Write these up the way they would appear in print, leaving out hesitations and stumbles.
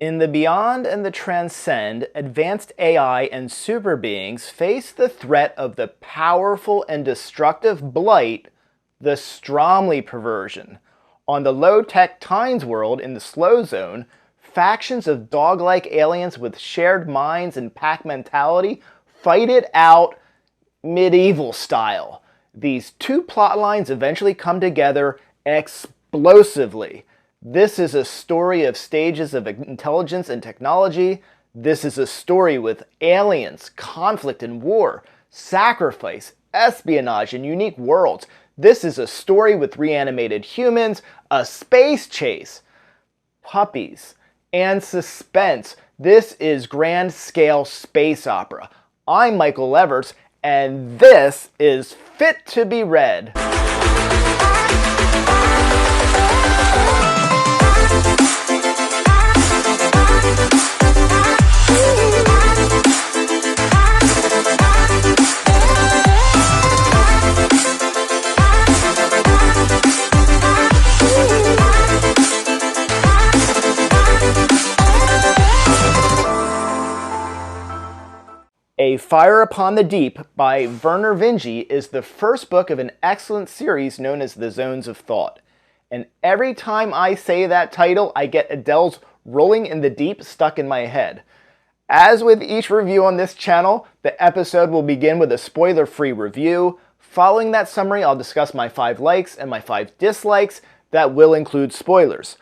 In the beyond and the transcend, advanced AI and super beings face the threat of the powerful and destructive blight, the Stromley perversion. On the low-tech Tynes world in the slow zone, factions of dog-like aliens with shared minds and pack mentality fight it out medieval style. These two plot lines eventually come together explosively. This is a story of stages of intelligence and technology. This is a story with aliens, conflict and war, sacrifice, espionage, and unique worlds. This is a story with reanimated humans, a space chase, puppies, and suspense. This is grand-scale space opera. I'm Michael Leverts, and this is Fit to be Read. A Fire Upon the Deep by Vernor Vinge is the first book of an excellent series known as The Zones of Thought. And every time I say that title, I get Adele's Rolling in the Deep stuck in my head. As with each review on this channel, the episode will begin with a spoiler-free review. Following that summary, I'll discuss my 5 likes and my 5 dislikes that will include spoilers.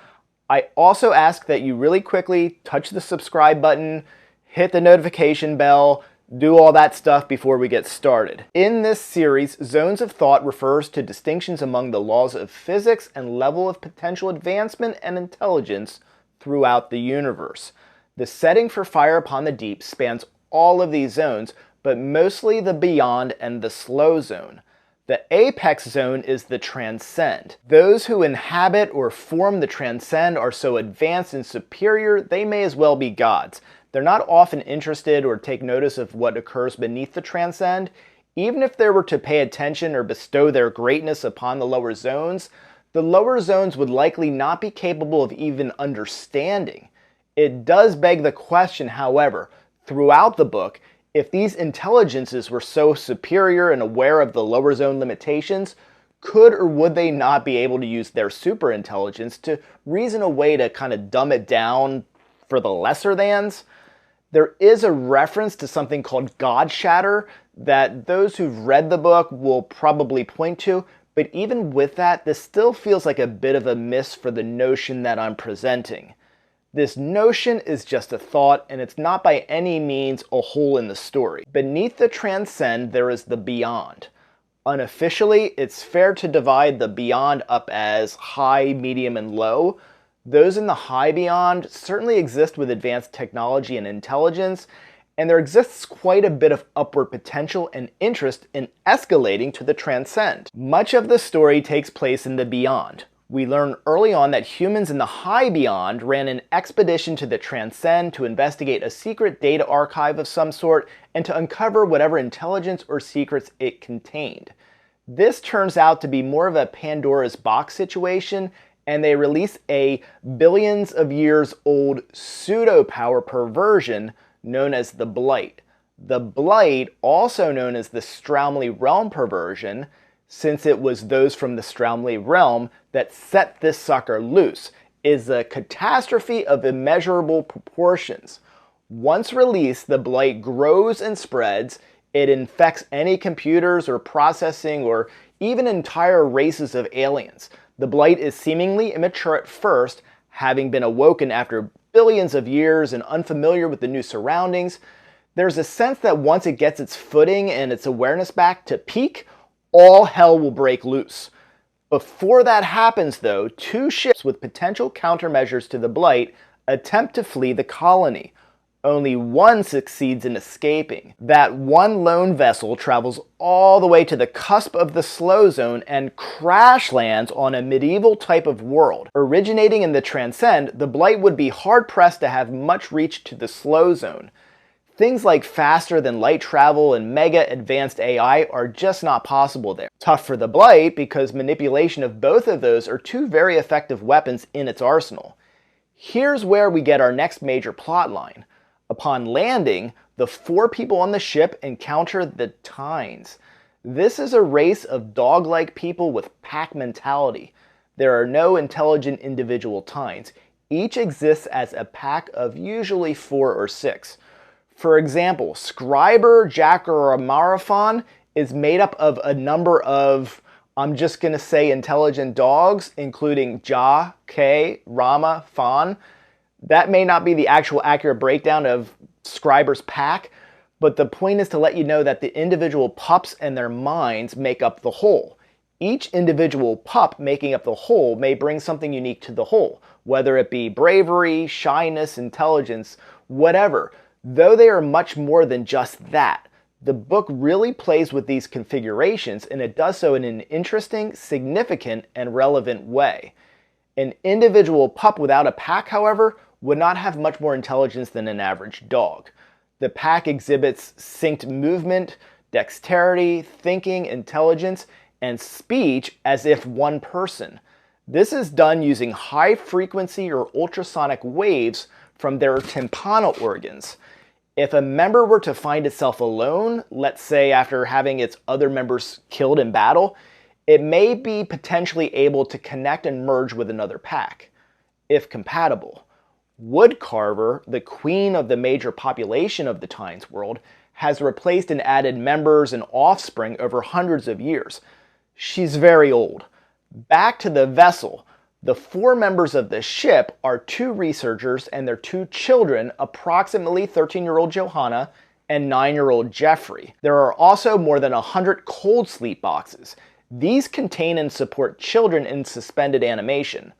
I also ask that you really quickly touch the subscribe button, hit the notification bell, do all that stuff before we get started. In this series, Zones of Thought refers to distinctions among the laws of physics and level of potential advancement and intelligence throughout the universe. The setting for Fire Upon the Deep spans all of these zones, but mostly the beyond and the slow zone. The apex zone is the transcend. Those who inhabit or form the transcend are so advanced and superior, they may as well be gods. They're not often interested or take notice of what occurs beneath the transcend. Even if they were to pay attention or bestow their greatness upon the lower zones would likely not be capable of even understanding. It does beg the question, however, throughout the book, if these intelligences were so superior and aware of the lower zone limitations, could or would they not be able to use their super intelligence to reason a way to kind of dumb it down for the lesser thans? There is a reference to something called God Shatter that those who've read the book will probably point to, but even with that, this still feels like a bit of a miss for the notion that I'm presenting. This notion is just a thought, and it's not by any means a hole in the story. Beneath the transcend, there is the beyond. Unofficially, it's fair to divide the beyond up as high, medium, and low. Those in the high beyond certainly exist with advanced technology and intelligence, and there exists quite a bit of upward potential and interest in escalating to the transcend. Much of the story takes place in the beyond. We learn early on that humans in the high beyond ran an expedition to the transcend to investigate a secret data archive of some sort and to uncover whatever intelligence or secrets it contained. This turns out to be more of a Pandora's box situation, and they release a billions of years old pseudo-power perversion known as the Blight. The Blight, also known as the Stromley Realm perversion, since it was those from the Stromley Realm that set this sucker loose, is a catastrophe of immeasurable proportions. Once released, the Blight grows and spreads. It infects any computers or processing or even entire races of aliens. The Blight is seemingly immature at first, having been awoken after billions of years and unfamiliar with the new surroundings. There's a sense that once it gets its footing and its awareness back to peak, all hell will break loose. Before that happens, though, 2 ships with potential countermeasures to the Blight attempt to flee the colony. Only one succeeds in escaping. That one lone vessel travels all the way to the cusp of the slow zone and crash lands on a medieval type of world. Originating in the transcend, the Blight would be hard-pressed to have much reach to the slow zone. Things like faster than light travel and mega advanced AI are just not possible there. Tough for the Blight because manipulation of both of those are 2 very effective weapons in its arsenal. Here's where we get our next major plotline. Upon landing, the 4 people on the ship encounter the Tines. This is a race of dog-like people with pack mentality. There are no intelligent individual Tines. Each exists as a pack of usually 4 or 6. For example, Scriber Jacaramarathon is made up of a number of, I'm just going to say, intelligent dogs, including Ja, K, Rama, Fan. That may not be the actual accurate breakdown of Scriber's pack, but the point is to let you know that the individual pups and their minds make up the whole. Each individual pup making up the whole may bring something unique to the whole, whether it be bravery, shyness, intelligence, whatever. Though they are much more than just that, the book really plays with these configurations, and it does so in an interesting, significant, and relevant way. An individual pup without a pack, however, would not have much more intelligence than an average dog. The pack exhibits synced movement, dexterity, thinking, intelligence, and speech as if one person. This is done using high frequency or ultrasonic waves from their tympanal organs. If a member were to find itself alone, let's say after having its other members killed in battle, it may be potentially able to connect and merge with another pack, if compatible. Woodcarver, the queen of the major population of the Tines world, has replaced and added members and offspring over hundreds of years. She's very old. Back to the vessel. The 4 members of the ship are 2 researchers and their 2 children, approximately 13-year-old Johanna and 9-year-old Jeffrey. There are also more than 100 cold sleep boxes. These contain and support children in suspended animation.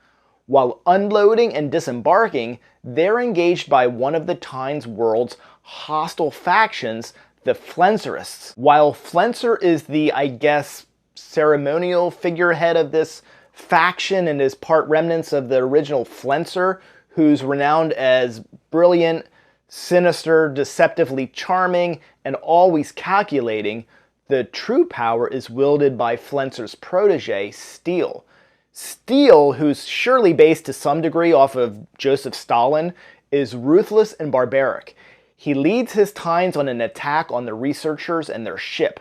While unloading and disembarking, they're engaged by one of the Tines world's hostile factions, the Flenserists. While Flenser is the, I guess, ceremonial figurehead of this faction and is part remnants of the original Flenser, who's renowned as brilliant, sinister, deceptively charming, and always calculating, the true power is wielded by Flenser's protege, Steele. Steele, who's surely based to some degree off of Joseph Stalin, is ruthless and barbaric. He leads his Tines on an attack on the researchers and their ship.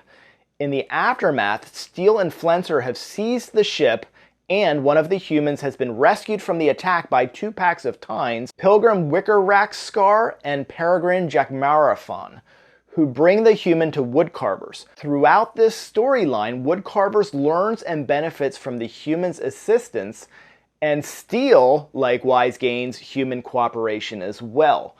In the aftermath, Steele and Flenser have seized the ship, and one of the humans has been rescued from the attack by 2 packs of Tines, Pilgrim Wickerrack and Peregrine Jackmarathon, who bring the human to Woodcarvers. Throughout this storyline, Woodcarvers learns and benefits from the human's assistance, and Steele likewise gains human cooperation as well.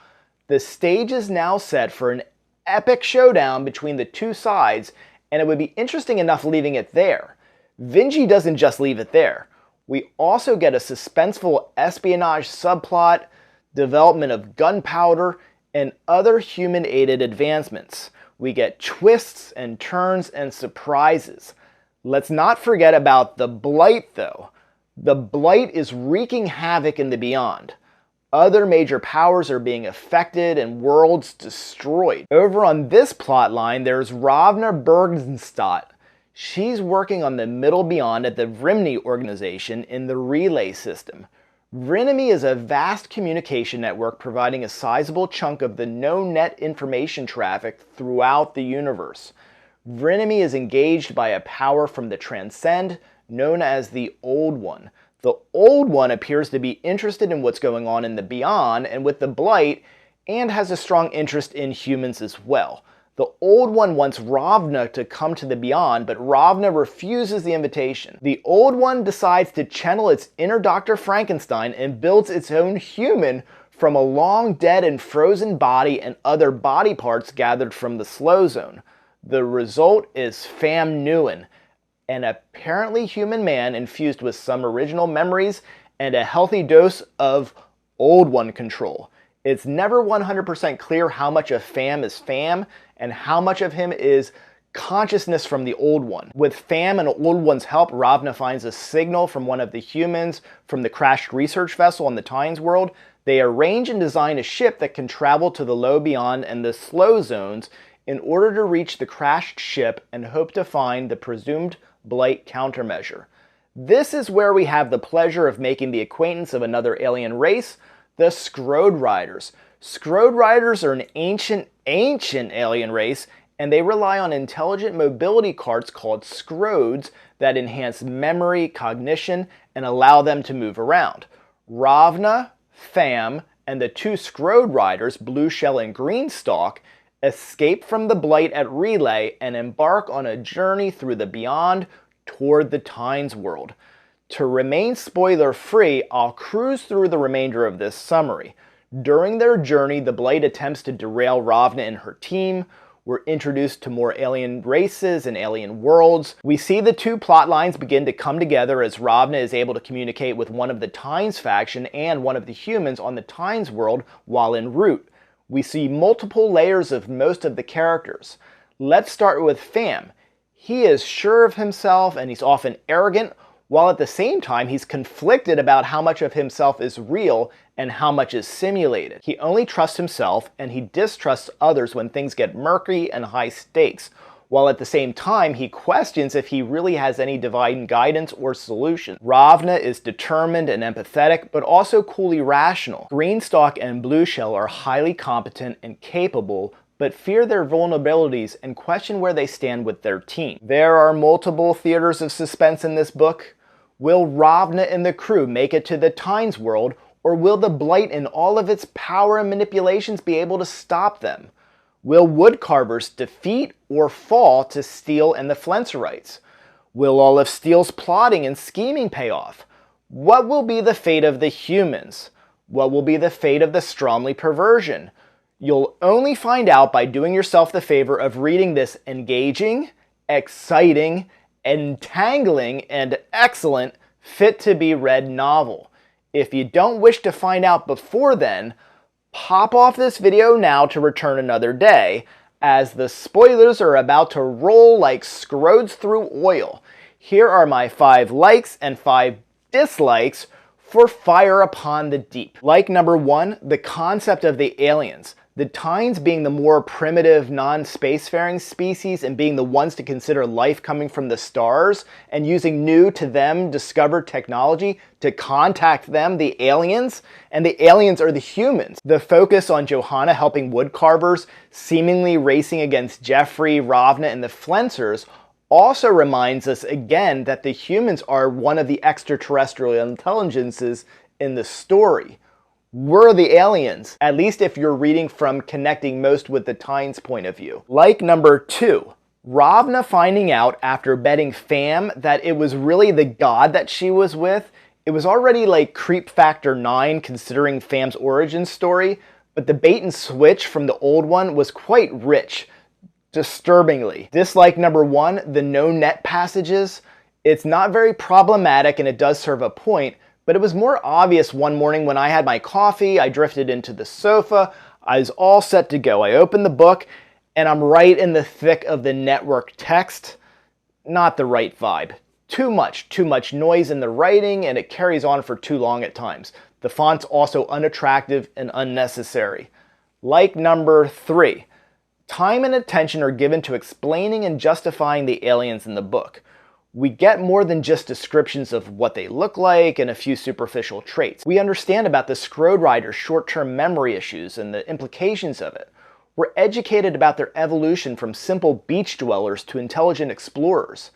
The stage is now set for an epic showdown between the 2 sides, and it would be interesting enough leaving it there. Vinge doesn't just leave it there. We also get a suspenseful espionage subplot, development of gunpowder, and other human-aided advancements. We get twists and turns and surprises. Let's not forget about the Blight, though. The Blight is wreaking havoc in the Beyond. Other major powers are being affected and worlds destroyed. Over on this plotline, there's Ravna Bergenstadt. She's working on the Middle Beyond at the Vrimni organization in the relay system. Vrimni is a vast communication network providing a sizable chunk of the no-net information traffic throughout the universe. Vrimni is engaged by a power from the Transcend, known as the Old One. The Old One appears to be interested in what's going on in the Beyond and with the Blight, and has a strong interest in humans as well. The Old One wants Ravna to come to the Beyond, but Ravna refuses the invitation. The Old One decides to channel its inner Dr. Frankenstein and builds its own human from a long dead and frozen body and other body parts gathered from the Slow Zone. The result is Pham Nguyen, an apparently human man infused with some original memories and a healthy dose of Old One control. It's never 100% clear how much of Pham is Pham and how much of him is consciousness from the Old One. With Pham and Old One's help, Ravna finds a signal from one of the humans from the crashed research vessel on the Tines world. They arrange and design a ship that can travel to the Low Beyond and the Slow Zones in order to reach the crashed ship and hope to find the presumed Blight countermeasure. This is where we have the pleasure of making the acquaintance of another alien race, the Scrode Riders. Scrode Riders are an ancient alien race, and they rely on intelligent mobility carts called Scrodes that enhance memory, cognition, and allow them to move around. Ravna, Pham, and the two Scrode Riders, Blueshell and Greenstalk, escape from the Blight at Relay and embark on a journey through the beyond toward the Tynes world. To remain spoiler-free, I'll cruise through the remainder of this summary. During their journey, the Blight attempts to derail Ravna and her team. We're introduced to more alien races and alien worlds. We see the two plot lines begin to come together as Ravna is able to communicate with one of the Tynes faction and one of the humans on the Tynes world while en route. We see multiple layers of most of the characters. Let's start with Pham. He is sure of himself and he's often arrogant, while at the same time he's conflicted about how much of himself is real and how much is simulated. He only trusts himself and he distrusts others when things get murky and high stakes, while at the same time he questions if he really has any divine guidance or solution. Ravna is determined and empathetic, but also coolly rational. Greenstalk and Blueshell are highly competent and capable, but fear their vulnerabilities and question where they stand with their team. There are multiple theaters of suspense in this book. Will Ravna and the crew make it to the Tynes world, or will the Blight in all of its power and manipulations be able to stop them? Will Woodcarvers defeat or fall to Steele and the Flensorites? Will all of Steele's plotting and scheming pay off? What will be the fate of the humans? What will be the fate of the Stromley perversion? You'll only find out by doing yourself the favor of reading this engaging, exciting, entangling, and excellent fit-to-be-read novel. If you don't wish to find out before then, pop off this video now to return another day, as the spoilers are about to roll like scrodes through oil. Here are my 5 likes and 5 dislikes for Fire Upon the Deep. Like number 1, the concept of the aliens. The Tynes being the more primitive, non-spacefaring species and being the ones to consider life coming from the stars and using new to them discovered technology to contact them, the aliens, and the aliens are the humans. The focus on Johanna helping Woodcarvers, seemingly racing against Jeffrey, Ravna, and the Flensors also reminds us again that the humans are one of the extraterrestrial intelligences in the story. We're the aliens, at least if you're reading from connecting most with the Tynes point of view. Like number 2, Ravna finding out after betting Pham that it was really the god that she was with. It was already like creep factor 9 considering Pham's origin story, but the bait and switch from the old one was quite rich, disturbingly. Dislike number 1, the no net passages. It's not very problematic and it does serve a point, but it was more obvious one morning when I had my coffee, I drifted into the sofa, I was all set to go. I opened the book, and I'm right in the thick of the network text. Not the right vibe. Too much noise in the writing, and it carries on for too long at times. The font's also unattractive and unnecessary. Like number 3, time and attention are given to explaining and justifying the aliens in the book. We get more than just descriptions of what they look like and a few superficial traits. We understand about the Scrode Riders' short-term memory issues and the implications of it. We're educated about their evolution from simple beach dwellers to intelligent explorers.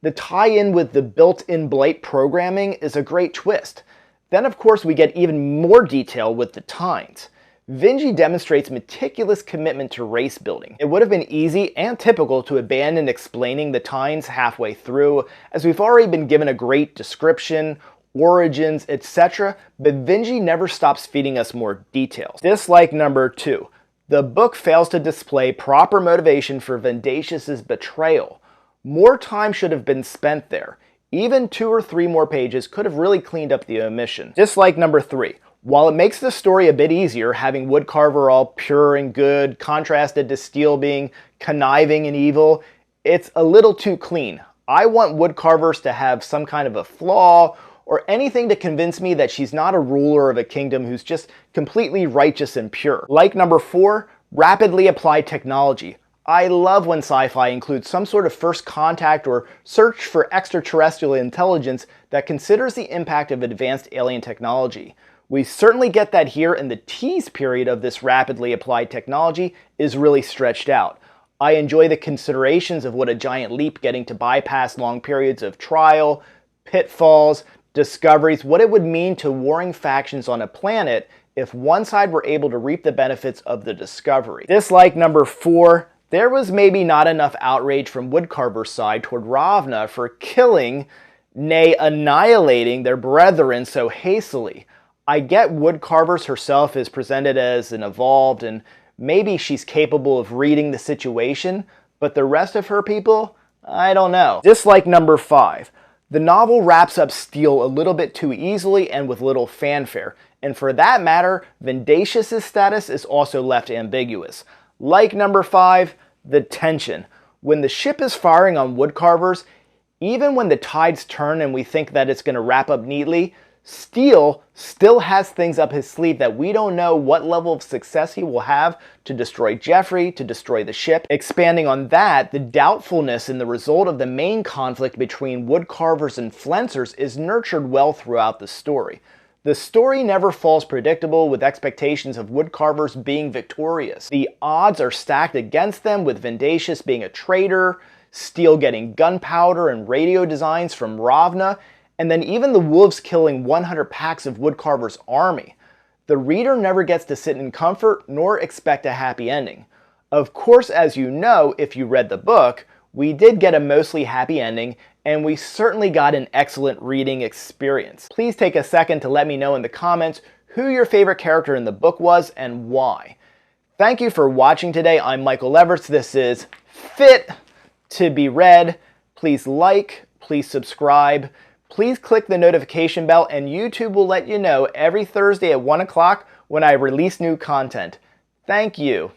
The tie-in with the built-in Blight programming is a great twist. Then of course we get even more detail with the Tynes. Vinge demonstrates meticulous commitment to race building. It would have been easy and typical to abandon explaining the Tynes halfway through, as we've already been given a great description, origins, etc., but Vinge never stops feeding us more details. Dislike number 2. The book fails to display proper motivation for Vendatius's betrayal. More time should have been spent there. Even 2 or 3 more pages could have really cleaned up the omission. Dislike number 3. While it makes the story a bit easier, having Woodcarver all pure and good, contrasted to Steele being conniving and evil, it's a little too clean. I want Woodcarvers to have some kind of a flaw, or anything to convince me that she's not a ruler of a kingdom who's just completely righteous and pure. Like number 4, rapidly applied technology. I love when sci-fi includes some sort of first contact or search for extraterrestrial intelligence that considers the impact of advanced alien technology. We certainly get that here, and the tease period of this rapidly applied technology is really stretched out. I enjoy the considerations of what a giant leap getting to bypass long periods of trial, pitfalls, discoveries, what it would mean to warring factions on a planet if one side were able to reap the benefits of the discovery. Dislike number 4, there was maybe not enough outrage from Woodcarver's side toward Ravna for killing, nay annihilating, their brethren so hastily. I get Woodcarver's herself is presented as an evolved and maybe she's capable of reading the situation, but the rest of her people, I don't know. Dislike number 5. The novel wraps up Steele a little bit too easily and with little fanfare, and for that matter, Vindicious' status is also left ambiguous. Like number 5, the tension. When the ship is firing on Woodcarver's, even when the tides turn and we think that it's going to wrap up neatly, Steele still has things up his sleeve that we don't know what level of success he will have to destroy Jeffrey, to destroy the ship. Expanding on that, the doubtfulness in the result of the main conflict between Woodcarvers and Flencers is nurtured well throughout the story. The story never falls predictable with expectations of Woodcarvers being victorious. The odds are stacked against them, with Vindicious being a traitor, Steele getting gunpowder and radio designs from Ravna, and then even the wolves killing 100 packs of Woodcarver's army. The reader never gets to sit in comfort nor expect a happy ending. Of course, as you know, if you read the book, we did get a mostly happy ending, and we certainly got an excellent reading experience. Please take a second to let me know in the comments who your favorite character in the book was and why. Thank you for watching today. I'm Michael Everts. This is Fit to be Read. Please like, please subscribe. Please click the notification bell, and YouTube will let you know every Thursday at 1 o'clock when I release new content. Thank you.